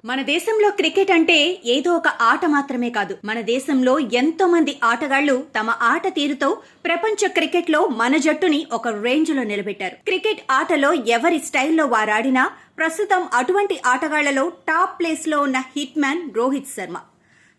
మన దేశంలో క్రికెట్ అంటే ఏదో ఒక ఆట మాత్రమే కాదు. మన దేశంలో ఎంతో మంది ఆటగాళ్లు తమ ఆట తీరుతో ప్రపంచ క్రికెట్ లో మన జట్టుని ఒక రేంజ్ లో నిలబెట్టారు. క్రికెట్ ఆటలో ఎవరి స్టైల్లో వారాడినా ప్రస్తుతం అటువంటి ఆటగాళ్లలో టాప్ ప్లేస్ లో ఉన్న హిట్ మ్యాన్ రోహిత్ శర్మ.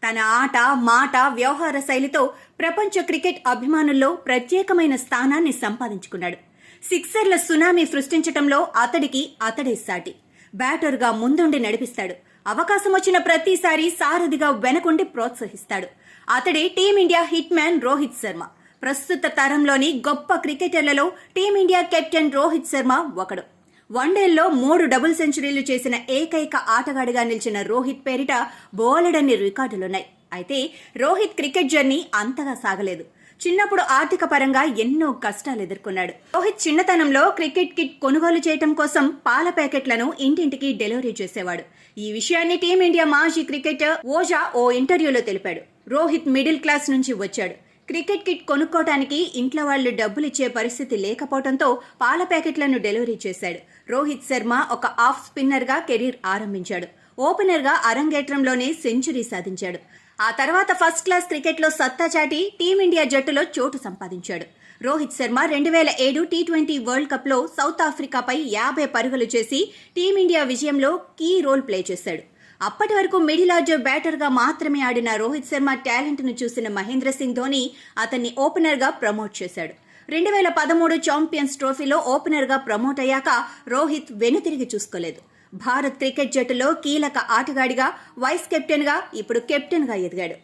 తన ఆట, మాట, వ్యవహార శైలితో ప్రపంచ క్రికెట్ అభిమానుల్లో ప్రత్యేకమైన స్థానాన్ని సంపాదించుకున్నాడు. సిక్సర్ల సునామీ సృష్టించటంలో అతడే సాటి. బ్యాటర్గా ముందుండి నడిపిస్తాడు. అవకాశం వచ్చిన ప్రతిసారి సారథిగా వెనకుండి ప్రోత్సహిస్తాడు. అతడే team India hit man Rohit Sharma. ప్రస్తుత తరంలోని గొప్ప క్రికెటర్లలో టీమిండియా కెప్టెన్ రోహిత్ శర్మ ఒకడు. వన్డేల్లో 3 డబుల్ సెంచరీలు చేసిన ఏకైక ఆటగాడిగా నిలిచిన రోహిత్ పేరిట బోలెడన్ని రికార్డులున్నాయి. అయితే రోహిత్ క్రికెట్ జర్నీ అంతగా సాగలేదు. చిన్నప్పుడు ఆర్థిక పరంగా ఎన్నో కష్టాలు ఎదుర్కొన్నాడు. రోహిత్ చిన్నతనంలో క్రికెట్ కిట్ కొనుగోలు చేయడం కోసం పాల ప్యాకెట్లను ఇంటింటికి డెలివరీ చేసేవాడు. ఈ విషయాన్ని టీమిండియా మాజీ క్రికెటర్ ఓజా ఓ ఇంటర్వ్యూలో తెలిపాడు. రోహిత్ మిడిల్ క్లాస్ నుంచి వచ్చాడు. క్రికెట్ కిట్ కొనుక్కోవటానికి ఇంట్లో వాళ్లు డబ్బులిచ్చే పరిస్థితి లేకపోవడంతో పాల ప్యాకెట్లను డెలివరీ చేశాడు. రోహిత్ శర్మ ఒక ఆఫ్ స్పిన్నర్ గా కెరీర్ ఆరంభించాడు. ఓపెనర్ గా అరంగేట్రంలోనే సెంచరీ సాధించాడు. ఆ తర్వాత ఫస్ట్ క్లాస్ క్రికెట్లో సత్తా చాటి టీమిండియా జట్టులో చోటు సంపాదించాడు. Rohit Sharma 2007 T20 world cup లో సౌత్ ఆఫ్రికాపై 50 పరుగులు చేసి టీమిండియా విజయంలో కీ రోల్ ప్లే చేశాడు. అప్పటి వరకు మిడిల్ ఆర్డర్ బ్యాటర్ గా మాత్రమే ఆడిన రోహిత్ శర్మ టాలెంట్ ను చూసిన మహేంద్ర సింగ్ ధోని అతన్ని ఓపెనర్ గా ప్రమోట్ చేశాడు. 2013 ఛాంపియన్స్ ట్రోఫీలో ఓపెనర్ గా ప్రమోట్ అయ్యాక రోహిత్ వెనుతిరిగి చూసుకోలేదు. భారత్ క్రికెట్ జట్టులో కీలక ఆటగాడిగా, వైస్ కెప్టెన్ గా, ఇప్పుడు కెప్టెన్ గా ఎదిగాడు.